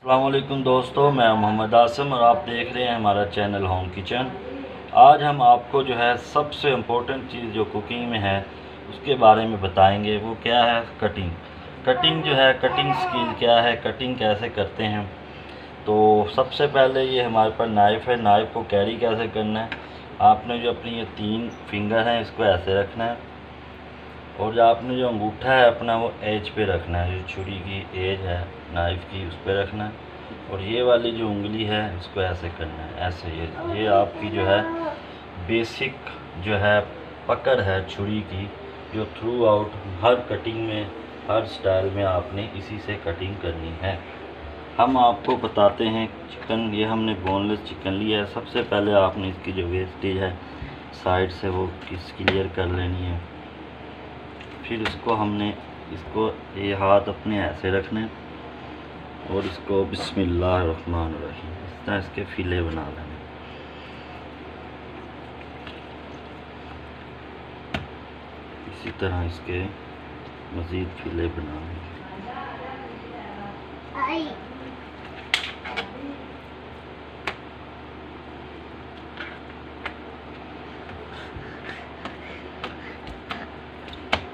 अस्सलामुअलैकुम दोस्तों, मैं मोहम्मद आसिम और आप देख रहे हैं हमारा चैनल होम किचन। आज हम आपको जो है सबसे इम्पोर्टेंट चीज़ जो कुकिंग में है उसके बारे में बताएंगे। वो क्या है? कटिंग। कटिंग जो है, कटिंग स्किल क्या है, कटिंग कैसे करते हैं। तो सबसे पहले ये हमारे पास नाइफ़ है। नाइफ़ को कैरी कैसे करना है, आपने जो अपनी ये 3 फिंगर हैं इसको ऐसे रखना है और जो आपने जो अंगूठा है अपना वो एज पे रखना है। जो छुरी की एज है नाइफ़ की उस पर रखना है और ये वाली जो उंगली है इसको ऐसे करना है, ऐसे। ये आपकी जो है बेसिक जो है पकड़ है छुरी की, जो थ्रू आउट हर कटिंग में, हर स्टाइल में आपने इसी से कटिंग करनी है। हम आपको बताते हैं चिकन, ये हमने बोनलेस चिकन लिया है। सबसे पहले आपने इसकी जो वेस्टेज है साइड से वो क्लियर कर लेनी है। फिर इसको ये हाथ अपने ऐसे रखने और इसको बिस्मिल्लाहिर्रहमानिर्रहीम इस तरह इसके फिले बना लेने। इसी तरह इसके मज़ीद फिले बनाने।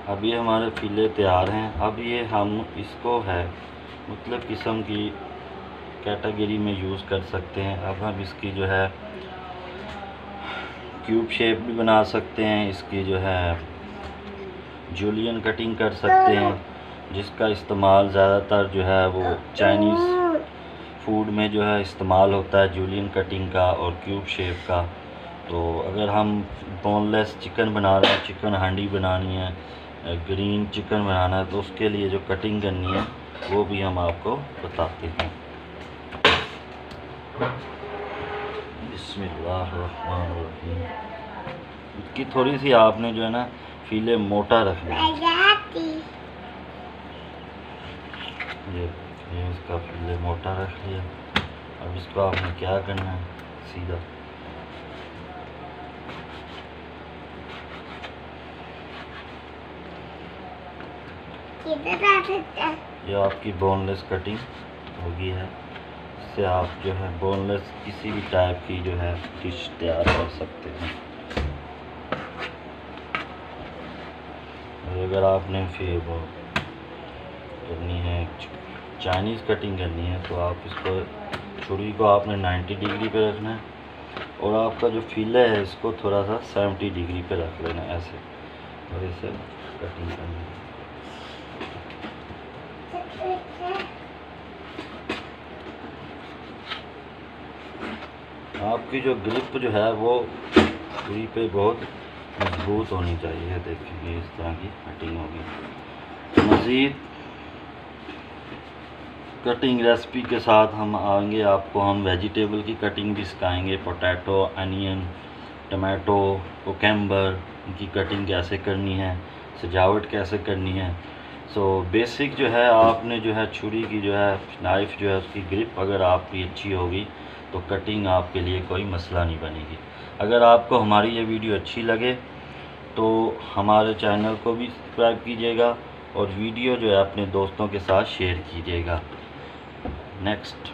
अब ये हमारे फिले तैयार हैं। अब ये हम इसको है मतलब किस्म की कैटेगरी में यूज़ कर सकते हैं। अब हम इसकी जो है क्यूब शेप भी बना सकते हैं, इसकी जो है जूलियन कटिंग कर सकते हैं, जिसका इस्तेमाल ज़्यादातर जो है वो चाइनीज़ फूड में जो है इस्तेमाल होता है, जूलियन कटिंग का और क्यूब शेप का। तो अगर हम बोनलेस चिकन बना रहे हैं, चिकन हांडी बनानी है, ग्रीन चिकन बनाना है, तो उसके लिए जो कटिंग करनी है वो भी हम आपको बताते हैं। बिस्मिल्लाहिर्रहमानिर्रहीम। इसकी थोड़ी सी आपने जो है ना फीले मोटा रखना है। ये इसका फीले मोटा रख लिया। अब इसको आपने क्या करना है, सीधा ये आपकी बोनलेस कटिंग होगी है। इससे आप जो है बोनलेस किसी भी टाइप की जो है डिश तैयार कर सकते हैं। और अगर आपने फिर वो करनी है चाइनीज़ कटिंग करनी है तो आप इसको छुरी को आपने 90 डिग्री पे रखना है और आपका जो फिले है इसको थोड़ा सा 70 डिग्री पे रख लेना है, ऐसे। और इसे कटिंग करनी है। आपकी जो ग्रिप जो है वो छुरी पे बहुत मजबूत होनी चाहिए। देखिए इस तरह की कटिंग होगी। मज़ीद कटिंग रेसिपी के साथ हम आएंगे, आपको हम वेजिटेबल की कटिंग भी सिखाएंगे। पोटैटो, अनियन, टमाटो, कुकम्बर की कटिंग कैसे करनी है, सजावट कैसे करनी है। सो बेसिक जो है आपने जो है छुरी की जो है नाइफ़ जो है उसकी ग्रिप अगर आपकी अच्छी होगी तो कटिंग आपके लिए कोई मसला नहीं बनेगी। अगर आपको हमारी ये वीडियो अच्छी लगे तो हमारे चैनल को भी सब्सक्राइब कीजिएगा और वीडियो जो है अपने दोस्तों के साथ शेयर कीजिएगा। नेक्स्ट